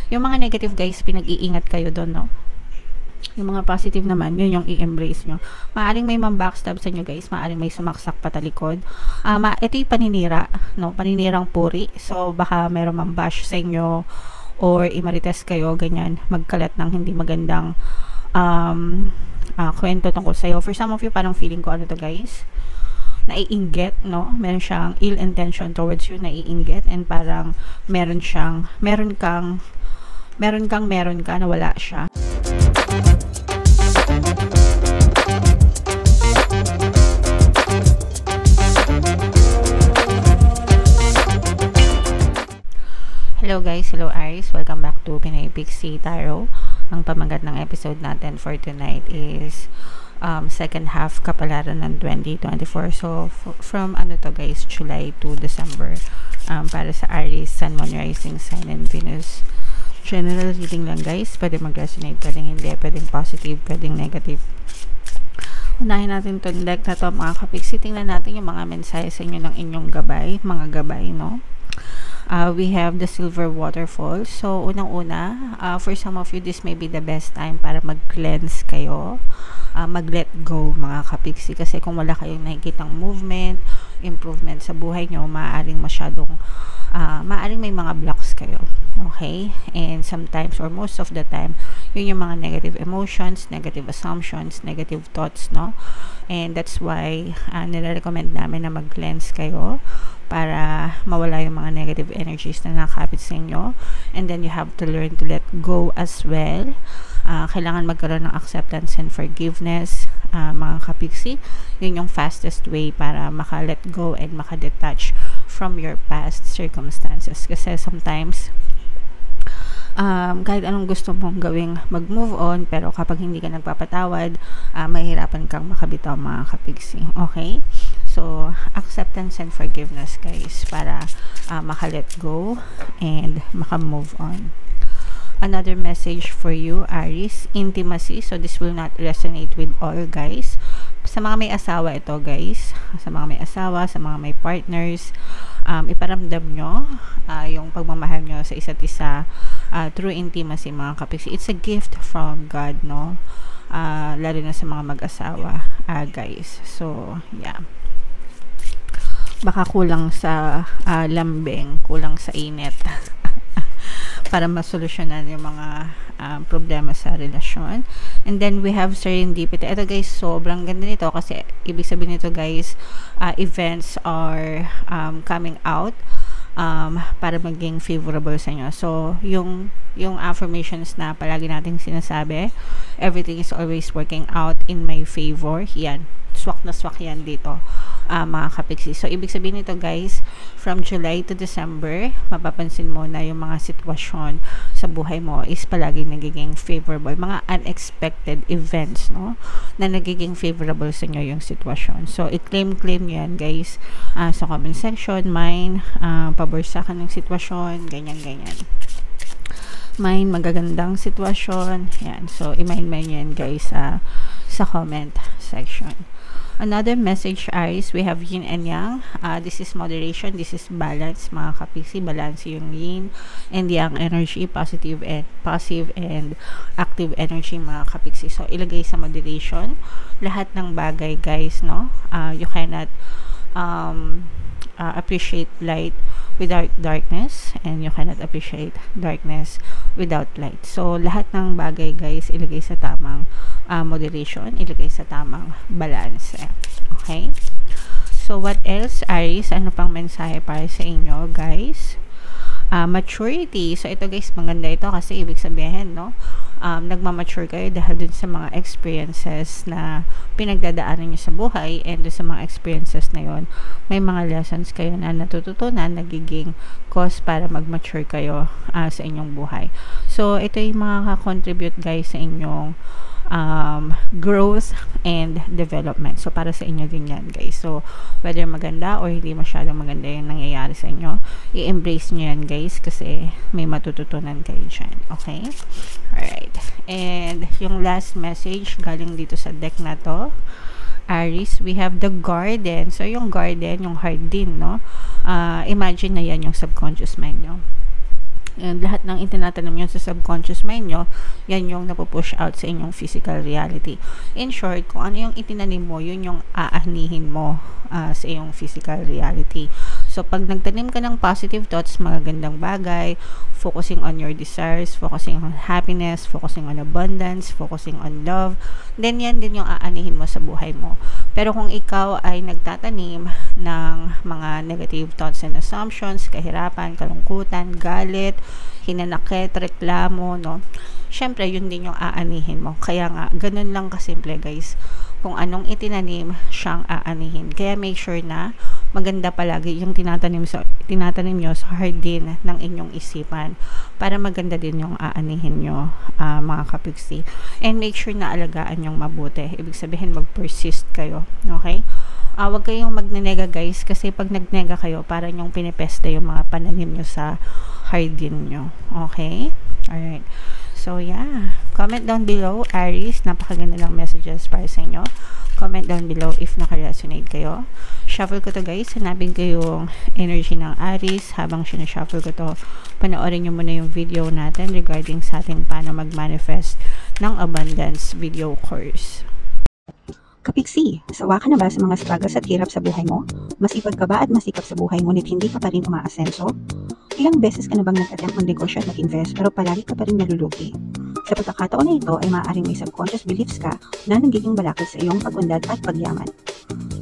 Yung mga negative guys, pinag-iingat kayo doon, no? Yung mga positive naman, yun yung i-embrace nyo. Maaring may backstab sa inyo guys, maaring may sumaksak patalikod. Ito yung paninira, no? Paninirang puri. So, baka meron bash sa inyo or imarites kayo, ganyan, magkalat ng hindi magandang kwento tungkol sa'yo. For some of you, parang feeling ko ano to guys, naiinggit, no? Meron siyang ill intention towards you, naiinggit, and parang meron ka na wala siya. Hello guys, hello Aries, welcome back to Pinoy Pixie Tarot. Ang pamagat ng episode natin for tonight is second half kapalaran ng 2024. So from ano to guys, July to December, para sa Aries, Sun, Moon, Rising Sign, and Venus. General reading lang guys, pwede mag-resonate, pwedeng hindi, pwedeng positive, pwedeng negative. Unahin natin itong deck na to mga kapiksi. Tingnan natin yung mga mensahe sa inyo ng inyong gabay, mga gabay, no? We have the Silver Waterfall. So, unang-una, for some of you, this may be the best time para mag-cleanse kayo, mag-let go mga kapiksi. Kasi kung wala kayong nakikitang movement, improvement sa buhay nyo, maaaring may mga blocks kayo. Okay? And sometimes or most of the time, yun yung mga negative emotions, negative assumptions, negative thoughts, no? And that's why nire-recommend namin na mag-cleanse kayo para mawala yung mga negative energies na nakakapit sa inyo. And then you have to learn to let go as well. Kailangan magkaroon ng acceptance and forgiveness, mga kapiksi. Yun yung fastest way para maka-let go and maka-detach from your past circumstances. Kasi sometimes, kahit anong gusto mong gawing mag-move on, pero kapag hindi ka nagpapatawad, mahirapan kang makabitaw mga kapiksi. Okay? So, acceptance and forgiveness guys, para maka-let go and maka-move on. Another message for you, Aries, intimacy. So, this will not resonate with all guys. Sa mga may asawa ito guys, sa mga may asawa, sa mga may partners, iparamdam nyo yung pagmamahal nyo sa isa't isa through intimacy mga kapiksi. It's a gift from God, no? Lalo na sa mga mag-asawa guys. So, yeah. Baka kulang sa lambing, kulang sa init para masolusyonan yung mga problema sa relasyon. And then we have serendipity. Ito guys, sobrang ganda nito kasi ibig sabihin nito guys, events are coming out para maging favorable sa inyo. So, yung affirmations na palagi nating sinasabi, everything is always working out in my favor. Yan, swak na swak yan dito, mga kapiksi. So, ibig sabihin nito guys, from July to December, mapapansin mo na yung mga sitwasyon sa buhay mo is palagi nagiging favorable. Mga unexpected events, no? Na nagiging favorable sa inyo yung sitwasyon. So, i-claim yan guys sa comment section. Mine, paborsa ka ng sitwasyon, ganyan. Mine, magagandang sitwasyon. Yan. So, i-mine yan guys sa comment section. Another message, Aries, we have yin and yang. This is moderation, this is balance, mga kapiksi. Balance yung yin and yang energy, passive and active energy, mga kapiksi. So, ilagay sa moderation. Lahat ng bagay, guys, no? You cannot appreciate light without darkness, and you cannot appreciate darkness without light. So, lahat ng bagay, guys, ilagay sa tamang moderation, ilagay sa tamang balance. Okay? So, what else, Aries? Ano pang mensahe para sa inyo, guys? Maturity. So, ito, guys, maganda ito kasi ibig sabihin, no? Nagmamature kayo dahil dun sa mga experiences na pinagdadaanan nyo sa buhay, and dun sa mga experiences na yon, may mga lessons kayo na natututunan, nagiging cause para mag-mature kayo sa inyong buhay. So, ito yung mga contribute guys sa inyong growth and development. So, para sa inyo din yan, guys. So, whether maganda or hindi masyadong maganda yung nangyayari sa inyo, i-embrace nyo yan, guys, kasi may matututunan kayo dyan. Okay? Alright. And, yung last message, galing dito sa deck na to, Aries, we have the garden. So, yung garden, yung heart din, no? Imagine na yan yung subconscious mind nyo. And lahat ng itinatanim nyo sa subconscious mind nyo, yan yung napupush out sa inyong physical reality. In short, kung ano yung itinanim mo, yun yung aanihin mo sa iyong physical reality. So, pag nagtanim ka ng positive thoughts, magagandang bagay, focusing on your desires, focusing on happiness, focusing on abundance, focusing on love, then yan din yung aanihin mo sa buhay mo. Pero kung ikaw ay nagtatanim ng mga negative thoughts and assumptions, kahirapan, kalungkutan, galit, hinanakit, reklamo, no? Syempre, yun din yung aanihin mo. Kaya nga, ganun lang kasimple, guys. Kung anong itinanim, siyang aanihin. Kaya make sure na maganda palagi yung tinatanim nyo sa hardin ng inyong isipan para maganda din yung aanihin nyo, mga kapiksi. And make sure na alagaan yung mabuti. Ibig sabihin, mag-persist kayo. Okay? Huwag kayong magnenega, guys, kasi pag nagnega kayo, parang yung pinipeste yung mga pananim nyo sa hardin nyo. Okay? Alright. So, yeah. Comment down below, Aries. Napakaganda lang messages para sa inyo. Comment down below if naka-resonate kayo. Shuffle ko to, guys. Hanapin ko yung energy ng Aries. Habang sinashuffle ko to, panoorin nyo muna yung video natin regarding sa ating paano mag-manifest ng abundance video course. Kapiksi, sawa ka na ba sa mga struggles at hirap sa buhay mo? Masipag ka ba at masikap sa buhay ngunit hindi ka pa rin umaasenso? Ilang beses ka na bang nag-attempt mag-negosyo at mag-invest pero palagi ka pa rin nalulugi? Sa pagkakataon na ito ay maaaring may subconscious beliefs ka na nagiging balakid sa iyong pag-unlad at pagyaman.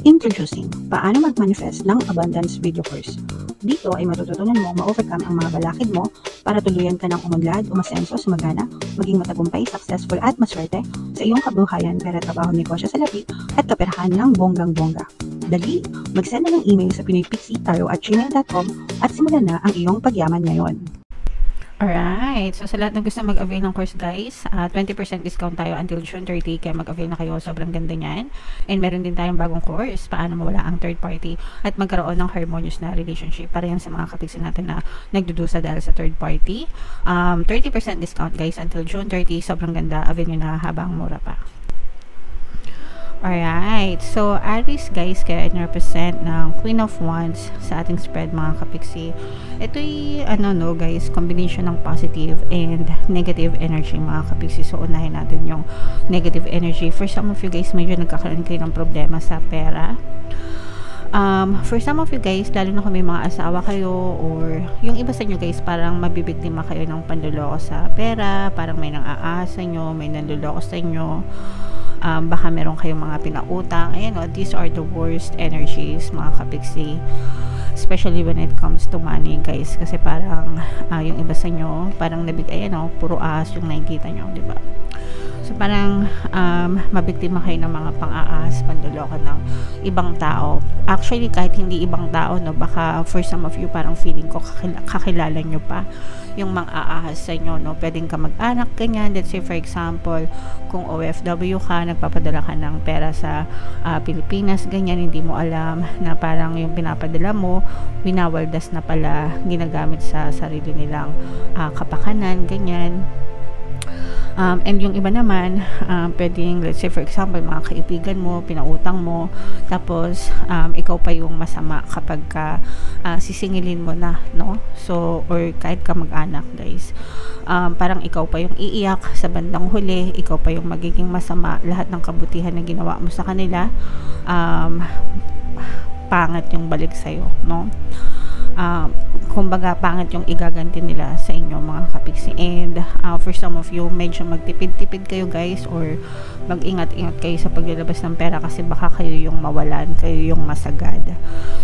Introducing, paano mag-manifest ng abundance video course. Dito ay matututunan mo ma-overcome ang mga balakid mo para tuluyan ka ng umunlad, umasenso, sumagana, maging matagumpay, successful at maswerte sa iyong kabuhayan, pera, trabaho, negosyo sa labi at kaperahan ng bonggang-bongga. Dali, mag-send na ng email sa pinoypixie@gmail.com at simulan na ang iyong pagyaman ngayon. Alright, so sa lahat ng gusto mag-avail ng course, guys, 20% discount tayo until June 30, kaya mag-avail na kayo, sobrang ganda niyan. And meron din tayong bagong course, paano mawala ang third party at magkaroon ng harmonious na relationship, para yan sa mga kapiksi natin na nagdudusa dahil sa third party. 30% discount, guys, until June 30, sobrang ganda, avail nyo na habang mura pa. Alright, so Aries, guys, kaya in-represent ng Queen of Wands sa ating spread, mga kapiksi. Ito'y, guys, combination ng positive and negative energy, mga kapiksi. So, unahin natin yung negative energy. For some of you guys, medyo nagkakaroon kayo ng problema sa pera. For some of you guys, lalo na kung may mga asawa kayo or yung iba sa inyo, guys, parang mabibiktima kayo ng panluloko sa pera, parang may nang-aasa nyo, may nanluloko sa inyo. Baka meron kayong mga pinautang. Ayan, these are the worst energies, mga kapiksi, especially when it comes to money, guys, kasi parang yung iba sa inyo parang puro ahas yung nakikita nyo, di ba? So, parang mabiktima kayo ng mga pang-aas, panluloko ng ibang tao. Actually, kahit hindi ibang tao, no, baka for some of you, parang feeling ko kakilala nyo pa yung mga aahas sa inyo, no? Pwedeng ka mag-anak, ganyan. Let's say, for example, kung OFW ka, nagpapadala ka ng pera sa Pilipinas, ganyan, hindi mo alam na parang yung pinapadala mo, winawaldas na pala, ginagamit sa sarili nilang kapakanan, ganyan. And yung iba naman, pwedeng, let's say for example, mga kaibigan mo, pinautang mo, tapos ikaw pa yung masama kapag sisingilin mo na, no? So, or kahit ka mag-anak, guys, parang ikaw pa yung iiyak sa bandang huli, ikaw pa yung magiging masama, lahat ng kabutihan na ginawa mo sa kanila, pangit yung balik sa'yo, no? Kumbaga pangit yung igaganti nila sa inyo, mga kapiksi. And for some of you, medyo magtipid-tipid kayo, guys, or mag-ingat-ingat kayo sa paglalabas ng pera kasi baka kayo yung mawalan, kayo yung masagad.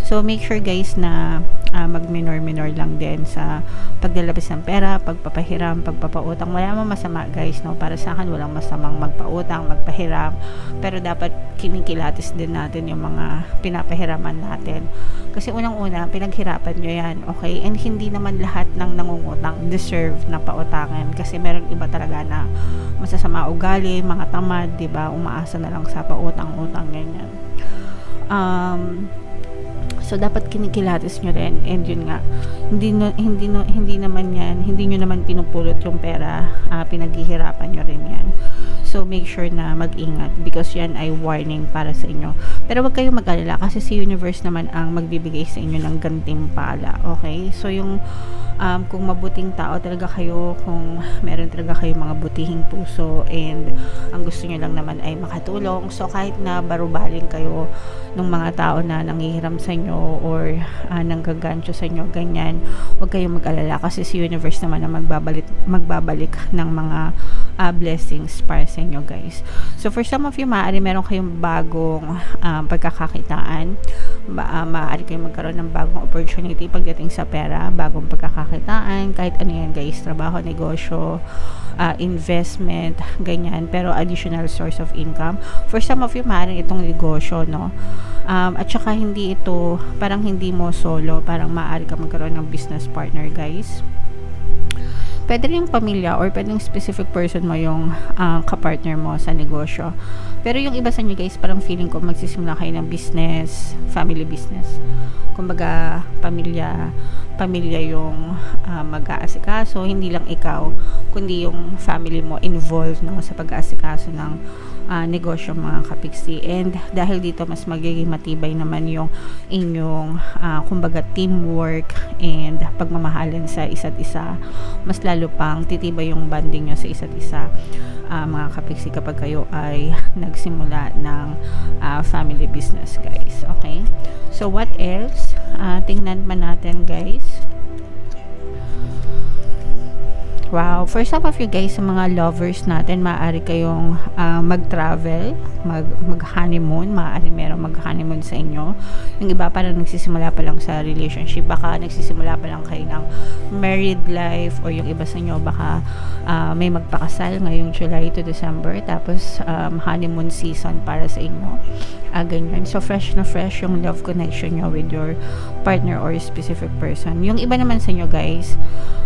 So make sure, guys, na mag-minor lang din sa paglalabas ng pera, pagpapahiram, pagpapautang. Wala namang masama, guys, no? Para sa akin, walang masamang magpautang, magpahiram, pero dapat kinikilatis din natin yung mga pinapahiraman natin. Kasi unang-una, pinaghirapan nyo yan, okay? And hindi naman lahat ng nangungutang deserve na pautangan. Kasi meron iba talaga na masasama ugali, mga tamad, diba? Umaasa na lang sa pautang-utang, ganyan. So, dapat kinikilatis nyo rin. And yun nga, hindi naman yan, hindi nyo naman pinupulot yung pera, pinaghihirapan nyo rin yan. So, make sure na mag-ingat because yan ay warning para sa inyo. Pero wag kayong mag-alala kasi si universe naman ang magbibigay sa inyo ng gantimpala. Okay? So, yung kung mabuting tao talaga kayo, kung meron talaga kayong mga butihing puso and ang gusto nyo lang naman ay makatulong. So, kahit na barubaling kayo ng mga tao na nangihiram sa inyo or nanggagancho sa inyo, ganyan, huwag kayong mag-alala kasi si universe naman na magbabalik ng mga blessings para sa inyo, guys. So, for some of you, maaari meron kayong bagong pagkakakitaan. Maaari kayong magkaroon ng bagong opportunity pagdating sa pera, bagong pagkakakitaan, kahit ano yan, guys, trabaho, negosyo, investment, ganyan, pero additional source of income. For some of you, maaaring itong negosyo, no? At saka hindi ito, parang hindi mo solo, parang maaari ka magkaroon ng business partner, guys. Pwede rin yung pamilya or pwede yung specific person mo yung kapartner mo sa negosyo. Pero yung iba sa inyo, guys, parang feeling ko magsisimula kayo ng business, family business. Kumbaga, pamilya yung mag-aasikaso, hindi lang ikaw, kundi yung family mo involved, no, sa pag-aasikaso ng negosyo, mga kapiksi. And dahil dito mas magiging matibay naman yung inyong kumbaga teamwork and pagmamahalan sa isa't isa. Mas lalo pang titibay yung bonding nyo sa isa't isa, mga kapiksi, kapag kayo ay nagsimula ng family business, guys. Okay? So, what else? Tingnan pa natin, guys. Wow, for some of you guys, sa mga lovers natin, maaari kayong mag-travel, mag-honeymoon, maaari merong mag-honeymoon sa inyo. Yung iba parang nagsisimula pa lang sa relationship, baka nagsisimula pa lang kayo ng married life, or yung iba sa inyo baka may magpakasal ngayong July to December, tapos honeymoon season para sa inyo. Ganyan. So, fresh na fresh yung love connection nyo with your partner or specific person. Yung iba naman sa inyo, guys,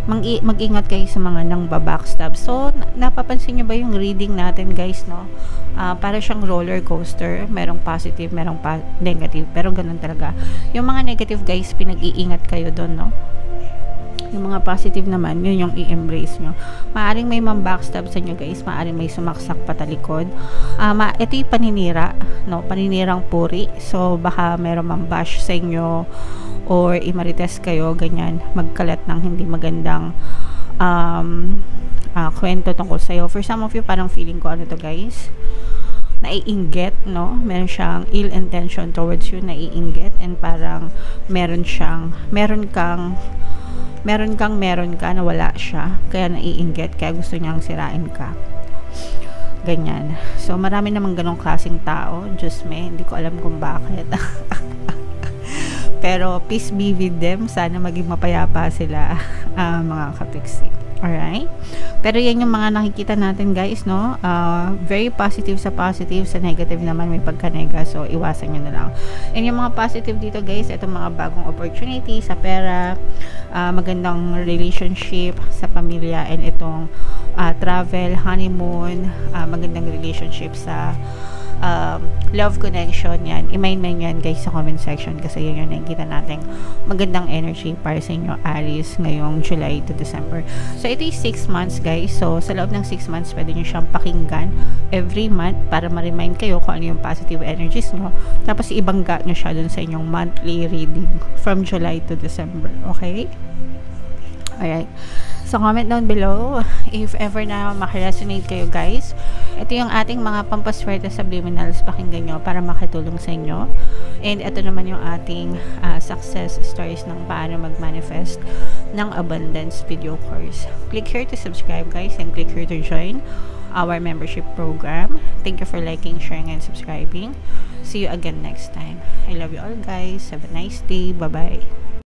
mag-ingat kayo sa mga nang babackstab. So, napapansin nyo ba yung reading natin, guys, no? Para siyang roller coaster. Merong positive, merong negative. Pero ganun talaga. Yung mga negative, guys, pinag-iingat kayo doon, no? Yung mga positive naman, yun yung i-embrace nyo. Maaring may backstab sa inyo, guys. Maaring may sumaksak patalikod. Ito yung paninira, no? Paninirang puri. So, baka meron bash sa inyo or imarites kayo, ganyan. Magkalat ng hindi magandang kwento tungkol sa'yo. For some of you, parang feeling ko, ano to, guys? Naiinggit, no? Meron siyang ill intention towards you, naiinggit, and parang meron ka na wala siya, kaya naiinggit, kaya gusto niyang sirain ka, ganyan. So, marami namang ganong klaseng tao, Diyos me, hindi ko alam kung bakit. Pero, peace be with them, sana maging mapayapa sila, mga kapiksi. Alright? Pero yan yung mga nakikita natin, guys, no? Very positive, sa negative naman may pagka-nega. So, iwasan nyo na lang. And yung mga positive dito, guys, itong mga bagong opportunity sa pera, magandang relationship sa pamilya, and itong travel, honeymoon, magandang relationship sa love connection. Yan, i-main yan, guys, sa comment section kasi yun yung nakikita natin magandang energy para sa inyo, Aries, ngayong July to December. So, ito yung 6 months, guys. So, sa loob ng 6 months, pwede nyo siyang pakinggan every month para ma-remind kayo kung ano yung positive energies nyo. Tapos, ibangga nyo siya dun sa inyong monthly reading from July to December. Okay? Alright. So, comment down below if ever na makaresonate kayo, guys. Ito yung ating mga pampaswerte subliminals, pakinggan nyo para makatulong sa inyo. And ito naman yung ating success stories ng paano mag-manifest ng abundance video course. Click here to subscribe, guys, and click here to join our membership program. Thank you for liking, sharing, and subscribing. See you again next time. I love you all, guys. Have a nice day. Bye-bye.